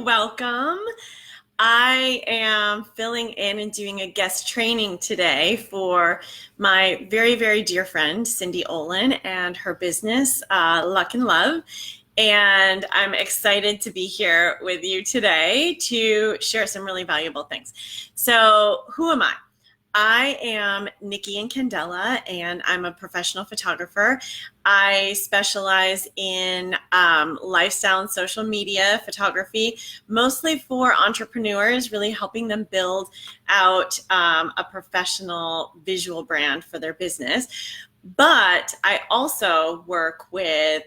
welcome. I am filling in and doing a guest training today for my very, very dear friend, Cindy Olin, and her business, Luck and Love. And I'm excited to be here with you today to share some really valuable things. So, who am I? I am Nikki Incandela, and I'm a professional photographer. I specialize in lifestyle and social media photography, mostly for entrepreneurs, really helping them build out a professional visual brand for their business. But I also work with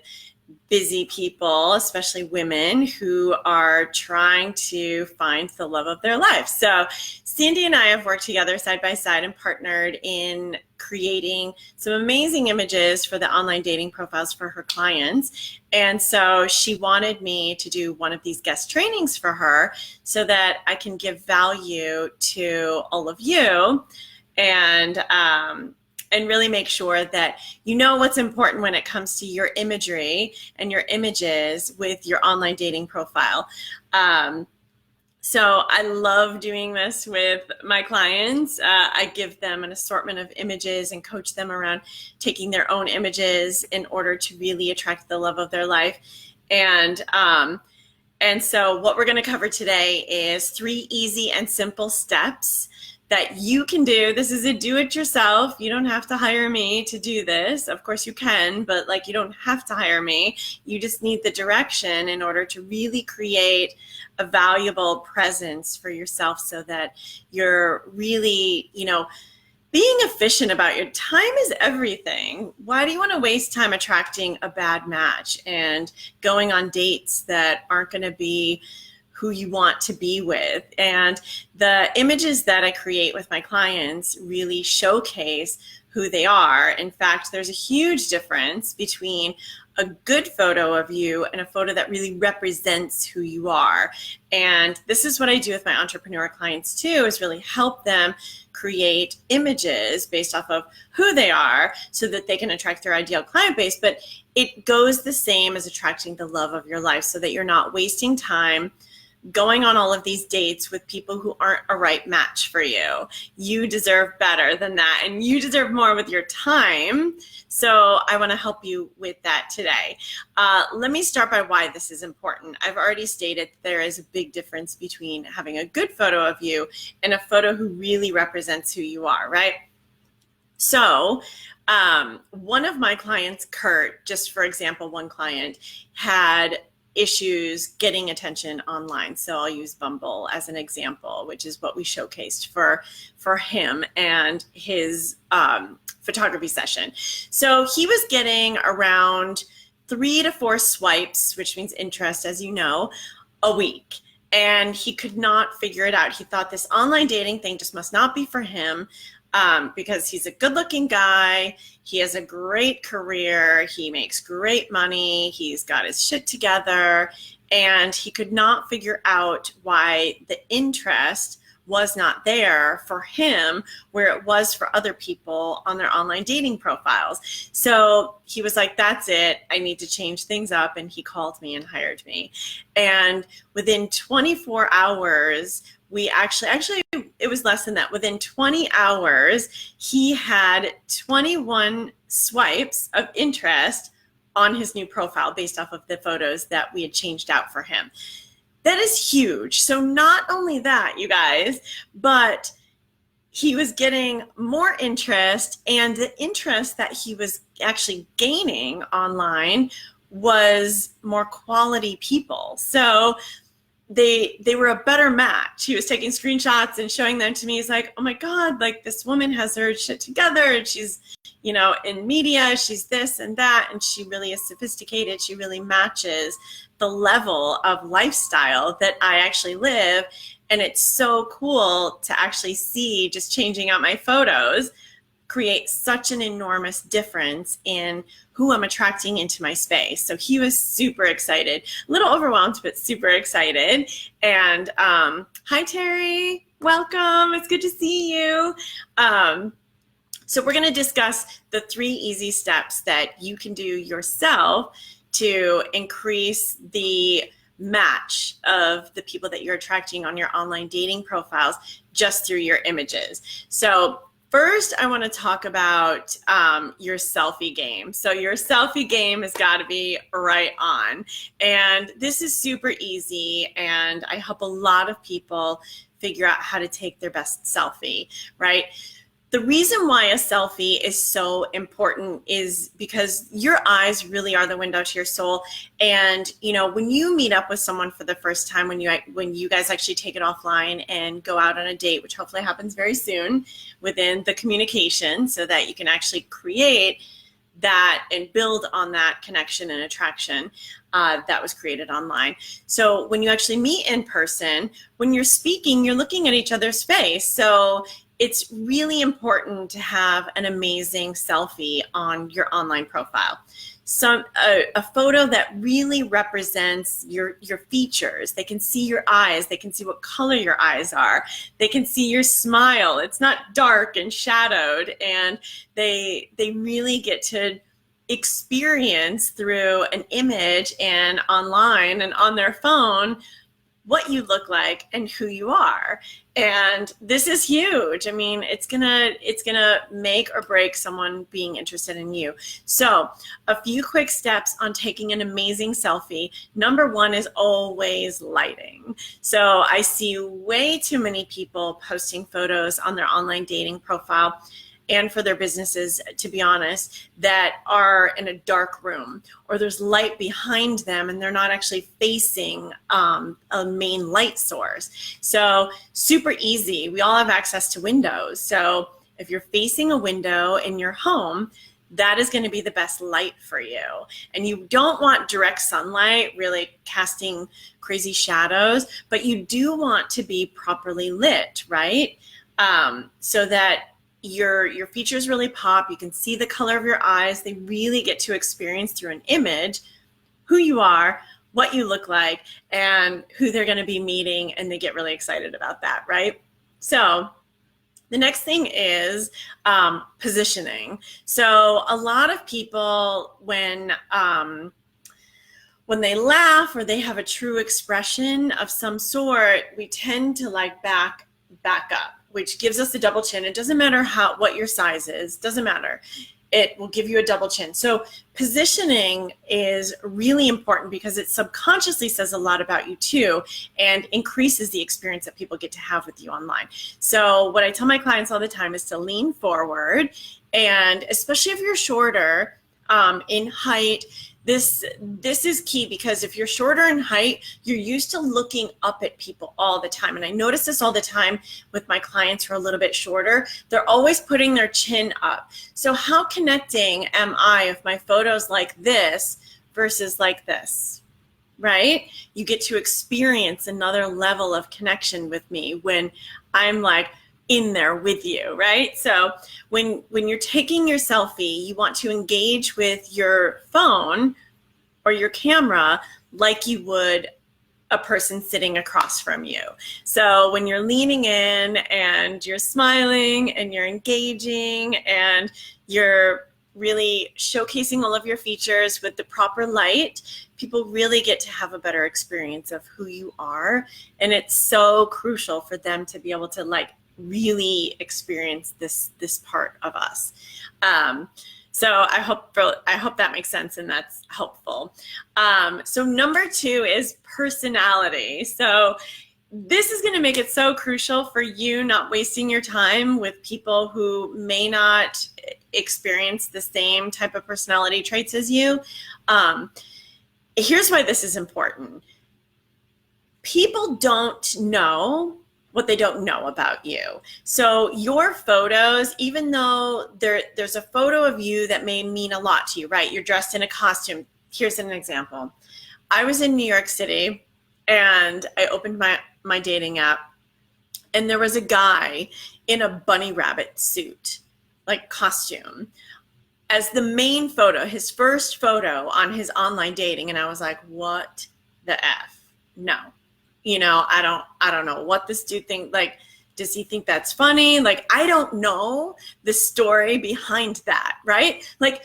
busy people, especially women who are trying to find the love of their life. So Sandy and I have worked together side by side and partnered in creating some amazing images for the online dating profiles for her clients. And so she wanted me to do one of these guest trainings for her so that I can give value to all of you and really make sure that you know what's important when it comes to your imagery and your images with your online dating profile. So I love doing this with my clients. I give them an assortment of images and coach them around taking their own images in order to really attract the love of their life. And so what we're going to cover today is 3 easy and simple steps that you can do. This is a do-it-yourself. You don't have to hire me to do this. Of course you can, but you don't have to hire me. You just need the direction in order to really create a valuable presence for yourself so that you're really, being efficient about your time is everything. Why do you want to waste time attracting a bad match and going on dates that aren't going to be who you want to be with? And the images that I create with my clients really showcase who they are. In fact, there's a huge difference between a good photo of you and a photo that really represents who you are. And this is what I do with my entrepreneur clients too, is really help them create images based off of who they are so that they can attract their ideal client base. But it goes the same as attracting the love of your life so that you're not wasting time going on all of these dates with people who aren't a right match for you. You deserve better than that, and you deserve more with your time. So I want to help you with that today. Let me start by why this is important. I've already stated there is a big difference between having a good photo of you and a photo who really represents who you are, right? So one of my clients, Kurt, just for example, one client had issues getting attention online. So I'll use Bumble as an example, which is what we showcased for him and his photography session. So he was getting around 3 to 4 swipes, which means interest, as you know, a week. And he could not figure it out. He thought this online dating thing just must not be for him. Because he's a good-looking guy, he has a great career, he makes great money, he's got his shit together, and he could not figure out why the interest was not there for him where it was for other people on their online dating profiles. So he was like, that's it, I need to change things up, and he called me and hired me. And within 24 hours, we actually it was less than that. Within 20 hours, he had 21 swipes of interest on his new profile based off of the photos that we had changed out for him. That is huge. So not only that, you guys, but he was getting more interest, and the interest that he was actually gaining online was more quality people. So they were a better match. He was taking screenshots and showing them to me. He's like, oh my God, this woman has her shit together, and she's, in media, she's this and that, and she really is sophisticated. She really matches the level of lifestyle that I actually live. And it's so cool to actually see just changing out my photos create such an enormous difference in who I'm attracting into my space. So he was super excited, a little overwhelmed, but super excited. And hi, Terry, welcome. It's good to see you. So we're going to discuss the 3 easy steps that you can do yourself to increase the match of the people that you're attracting on your online dating profiles just through your images. So first, I want to talk about your selfie game. So your selfie game has got to be right on. And this is super easy, and I help a lot of people figure out how to take their best selfie, right? The reason why a selfie is so important is because your eyes really are the window to your soul. And, you know, when you meet up with someone for the first time, when you guys actually take it offline and go out on a date, which hopefully happens very soon within the communication, so that you can actually create that and build on that connection and attraction that was created online. So when you actually meet in person, when you're speaking, you're looking at each other's face. So it's really important to have an amazing selfie on your online profile. So a photo that really represents your features. They can see your eyes. They can see what color your eyes are. They can see your smile. It's not dark and shadowed, and they really get to experience through an image and online and on their phone what you look like and who you are. And this is huge. I mean, it's gonna make or break someone being interested in you. So a few quick steps on taking an amazing selfie. Number one is always lighting. So I see way too many people posting photos on their online dating profile and for their businesses, to be honest, that are in a dark room, or there's light behind them and they're not actually facing a main light source. So super easy. We all have access to windows. So if you're facing a window in your home, that is going to be the best light for you. And you don't want direct sunlight really casting crazy shadows, but you do want to be properly lit, right? So that your features really pop. You can see the color of your eyes. They really get to experience through an image who you are, what you look like, and who they're going to be meeting, and they get really excited about that, right? So the next thing is positioning. So a lot of people, when they laugh or they have a true expression of some sort, we tend to like back up, which gives us a double chin. It doesn't matter what your size is, doesn't matter. It will give you a double chin. So positioning is really important because it subconsciously says a lot about you too, and increases the experience that people get to have with you online. So what I tell my clients all the time is to lean forward, and especially if you're shorter in height, this is key, because if you're shorter in height, you're used to looking up at people all the time. And I notice this all the time with my clients who are a little bit shorter. They're always putting their chin up. So how connecting am I if my photo's like this versus like this, right? You get to experience another level of connection with me when I'm like in there with you, right? So when you're taking your selfie, you want to engage with your phone or your camera like you would a person sitting across from you. So when you're leaning in and you're smiling and you're engaging and you're really showcasing all of your features with the proper light, people really get to have a better experience of who you are. And it's so crucial for them to be able to like really experience this part of us. So I hope that makes sense and that's helpful. So number two is personality. So this is going to make it so crucial for you not wasting your time with people who may not experience the same type of personality traits as you. Here's why this is important. People don't know what they don't know about you. So your photos, even though there's a photo of you that may mean a lot to you, right? You're dressed in a costume. Here's an example. I was in New York City and I opened my dating app, and there was a guy in a bunny rabbit suit, like costume, as the main photo, his first photo on his online dating. And I was like, what the F? No. You know, I don't know what this dude think. Like, does he think that's funny? Like, I don't know the story behind that, right? Like,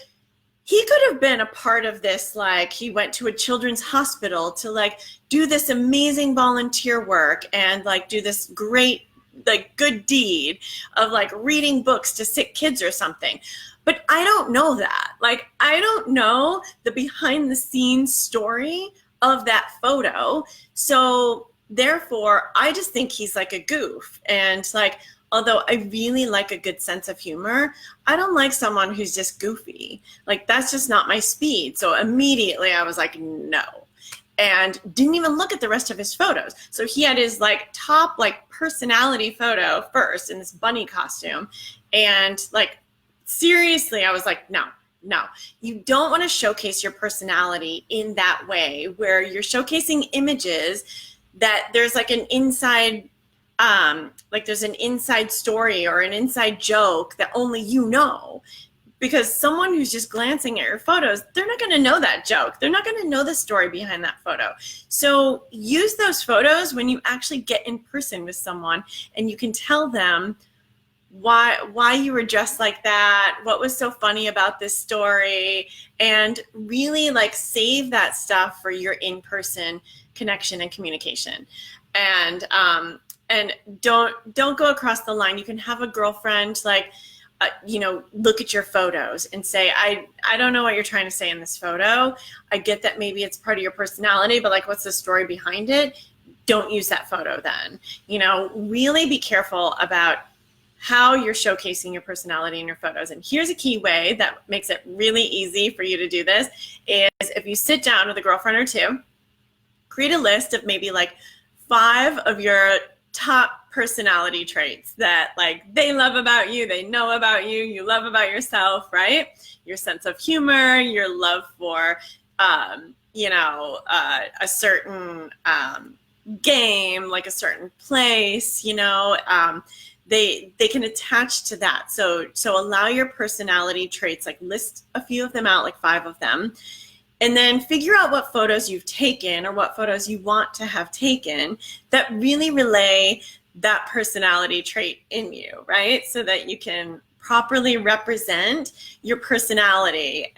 he could have been a part of this. Like, he went to a children's hospital to like do this amazing volunteer work and like do this great like good deed of like reading books to sick kids or something. But I don't know that. Like, I don't know the behind the scenes story of that photo. So therefore, I just think he's like a goof. And like, although I really like a good sense of humor, I don't like someone who's just goofy. Like, that's just not my speed. So immediately I was like, no. And didn't even look at the rest of his photos. So he had his like top like personality photo first in this bunny costume. And like, seriously, I was like, no, no. You don't want to showcase your personality in that way where you're showcasing images that there's like an inside like there's an inside story or an inside joke that only you know, because someone who's just glancing at your photos, they're not going to know that joke. They're not going to know the story behind that photo. So use those photos when you actually get in person with someone and you can tell them why you were dressed like that, what was so funny about this story, and really like save that stuff for your in-person connection and communication. And don't go across the line. You can have a girlfriend like look at your photos and say, I don't know what you're trying to say in this photo. I get that maybe it's part of your personality, but like, what's the story behind it? Don't use that photo then. Really be careful about how you're showcasing your personality in your photos. And here's a key way that makes it really easy for you to do this is if you sit down with a girlfriend or two, create a list of maybe like 5 of your top personality traits that like they love about you, they know about you, you love about yourself, right? Your sense of humor, your love for, a certain game, like a certain place, they can attach to that. So allow your personality traits, like list a few of them out, like 5 of them, and then figure out what photos you've taken or what photos you want to have taken that really relay that personality trait in you, right? So that you can properly represent your personality,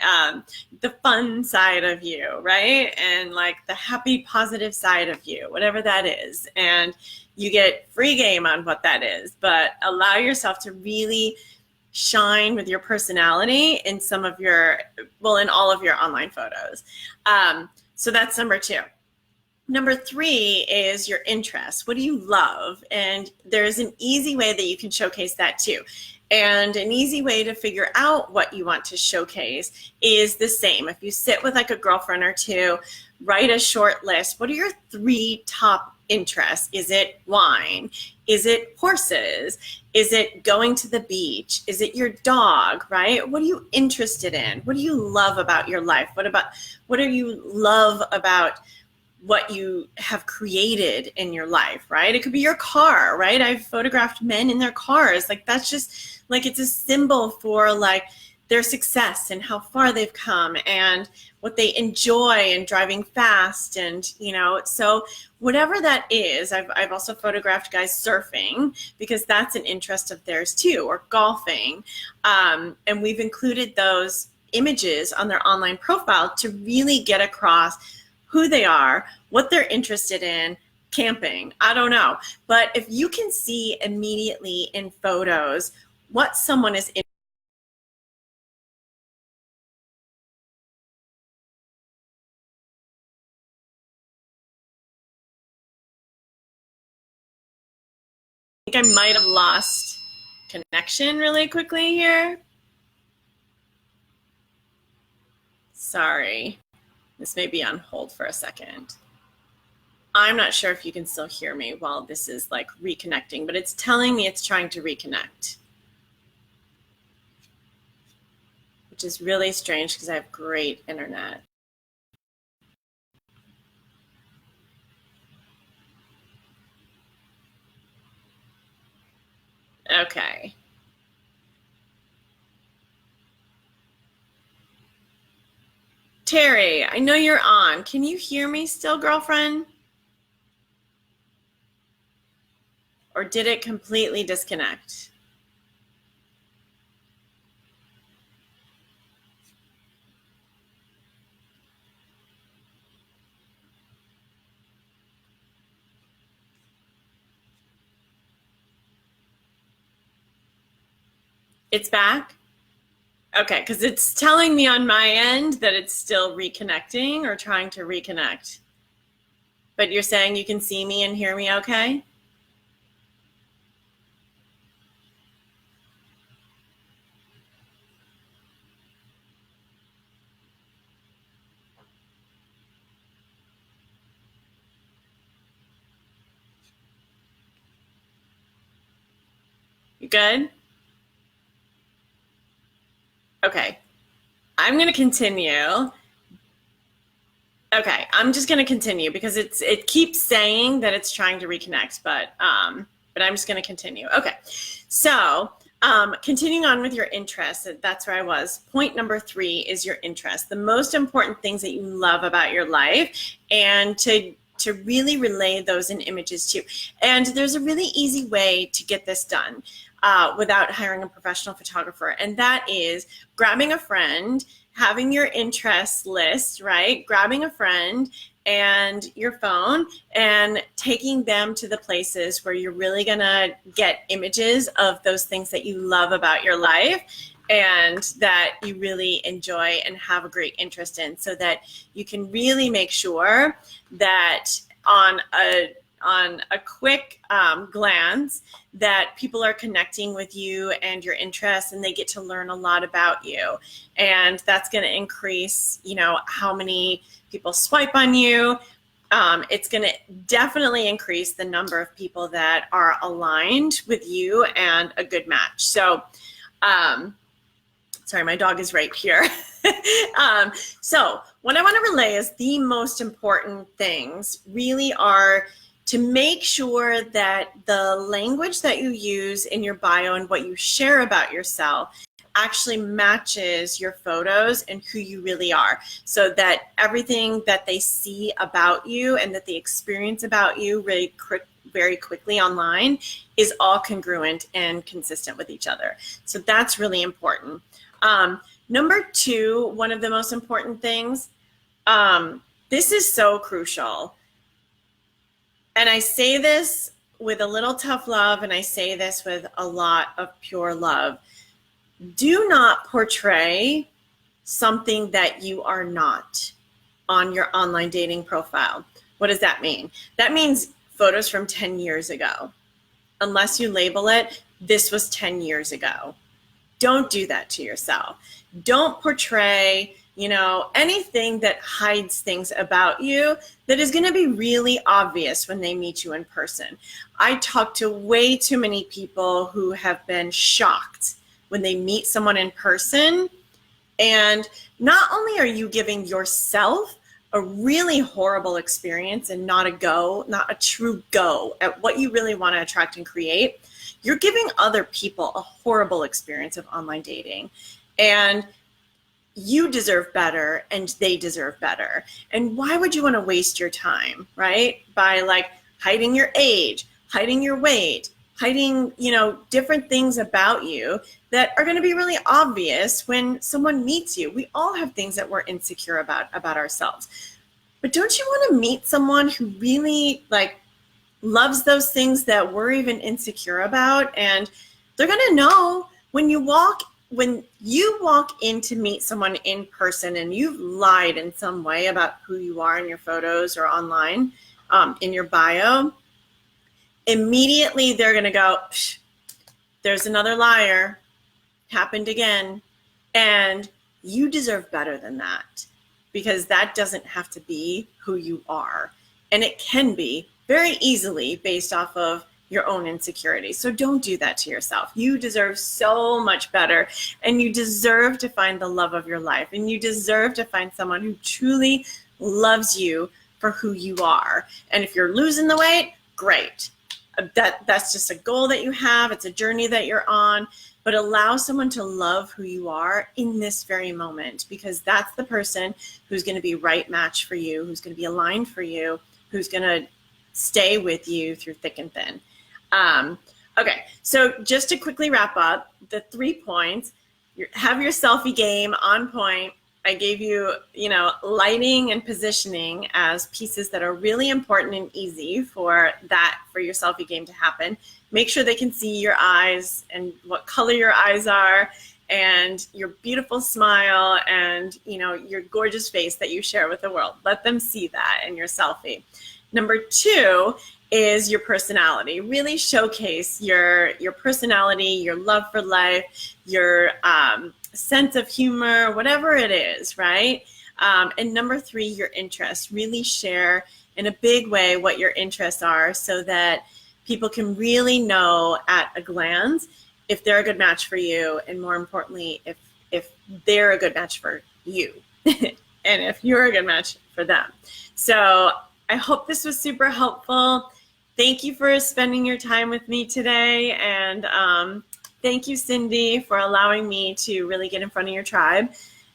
the fun side of you, right? And like the happy, positive side of you, whatever that is. And you get free game on what that is, but allow yourself to really shine with your personality in in all of your online photos. So that's number 2. Number 3 is your interests. What do you love? And there's an easy way that you can showcase that too. And an easy way to figure out what you want to showcase is the same. If you sit with like a girlfriend or two, write a short list. What are your 3 top interests? Is it wine? Is it horses? Is it going to the beach? Is it your dog, right? What are you interested in? What do you love about your life? What do you love about what you have created in your life, right? It could be your car, right? I've photographed men in their cars. Like, that's just like, it's a symbol for like their success and how far they've come and what they enjoy and driving fast. And, so whatever that is, I've also photographed guys surfing because that's an interest of theirs too, or golfing. And we've included those images on their online profile to really get across who they are, what they're interested in. Camping, I don't know. But if you can see immediately in photos what someone is interested in, I think I might have lost connection really quickly here. Sorry. This may be on hold for a second. I'm not sure if you can still hear me while this is like reconnecting, but it's telling me it's trying to reconnect, which is really strange because I have great internet. Okay. Terry, I know you're on. Can you hear me still, girlfriend? Or did it completely disconnect? It's back? Okay, because it's telling me on my end that it's still reconnecting or trying to reconnect. But you're saying you can see me and hear me okay? You good? Okay. I'm going to continue. Okay, I'm just going to continue because it keeps saying that it's trying to reconnect, but I'm just going to continue. Okay, so continuing on with your interest, that's where I was. Point number 3 is your interest. The most important things that you love about your life, and to really relay those in images too. And there's a really easy way to get this done without hiring a professional photographer, and that is grabbing a friend, having your interest list, right? Grabbing a friend and your phone and taking them to the places where you're really gonna get images of those things that you love about your life and that you really enjoy and have a great interest in, so that you can really make sure that on a quick glance that people are connecting with you and your interests, and they get to learn a lot about you. And that's going to increase, how many people swipe on you. It's going to definitely increase the number of people that are aligned with you and a good match. So, sorry, my dog is right here. So what I want to relay is the most important things really are to make sure that the language that you use in your bio and what you share about yourself actually matches your photos and who you really are, so that everything that they see about you and that they experience about you really very quickly online is all congruent and consistent with each other. So that's really important. Number 2, one of the most important things, this is so crucial. And I say this with a little tough love, and I say this with a lot of pure love. Do not portray something that you are not on your online dating profile. What does that mean? That means photos from 10 years ago. Unless you label it, this was 10 years ago. Don't do that to yourself. Don't portray, anything that hides things about you that is going to be really obvious when they meet you in person. I talk to way too many people who have been shocked when they meet someone in person. And not only are you giving yourself a really horrible experience and not a true go at what you really want to attract and create, you're giving other people a horrible experience of online dating. And you deserve better and they deserve better. And why would you want to waste your time, right? By hiding your age, hiding your weight, hiding, different things about you that are going to be really obvious when someone meets you. We all have things that we're insecure about ourselves. But don't you want to meet someone who really loves those things that we're even insecure about? And they're going to know when you walk in to meet someone in person and you've lied in some way about who you are in your photos or online, in your bio, immediately they're going to go, there's another liar, happened again. And you deserve better than that, because that doesn't have to be who you are. And it can be very easily based off of your own insecurities. So don't do that to yourself. You deserve so much better, and you deserve to find the love of your life, and you deserve to find someone who truly loves you for who you are. And if you're losing the weight, great. That's just a goal that you have. It's a journey that you're on, but allow someone to love who you are in this very moment, because that's the person who's going to be right match for you, who's going to be aligned for you, who's going to stay with you through thick and thin. Okay, so just to quickly wrap up the 3 points, have your selfie game on point, I gave you, lighting and positioning as pieces that are really important and easy for your selfie game to happen. Make sure they can see your eyes and what color your eyes are and your beautiful smile and, your gorgeous face that you share with the world. Let them see that in your selfie. Number 2 is your personality. Really showcase your personality, your love for life, your sense of humor, whatever it is, right? And number 3, your interests. Really share in a big way what your interests are so that people can really know at a glance if they're a good match for you, and more importantly, if they're a good match for you and if you're a good match for them. So I hope this was super helpful. Thank you for spending your time with me today. And thank you, Cindy, for allowing me to really get in front of your tribe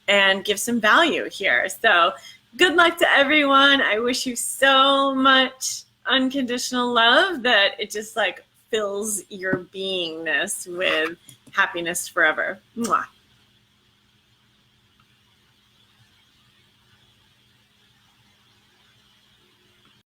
and give some value here. So good luck to everyone. I wish you so much unconditional love that it just fills your beingness with happiness forever. Mwah.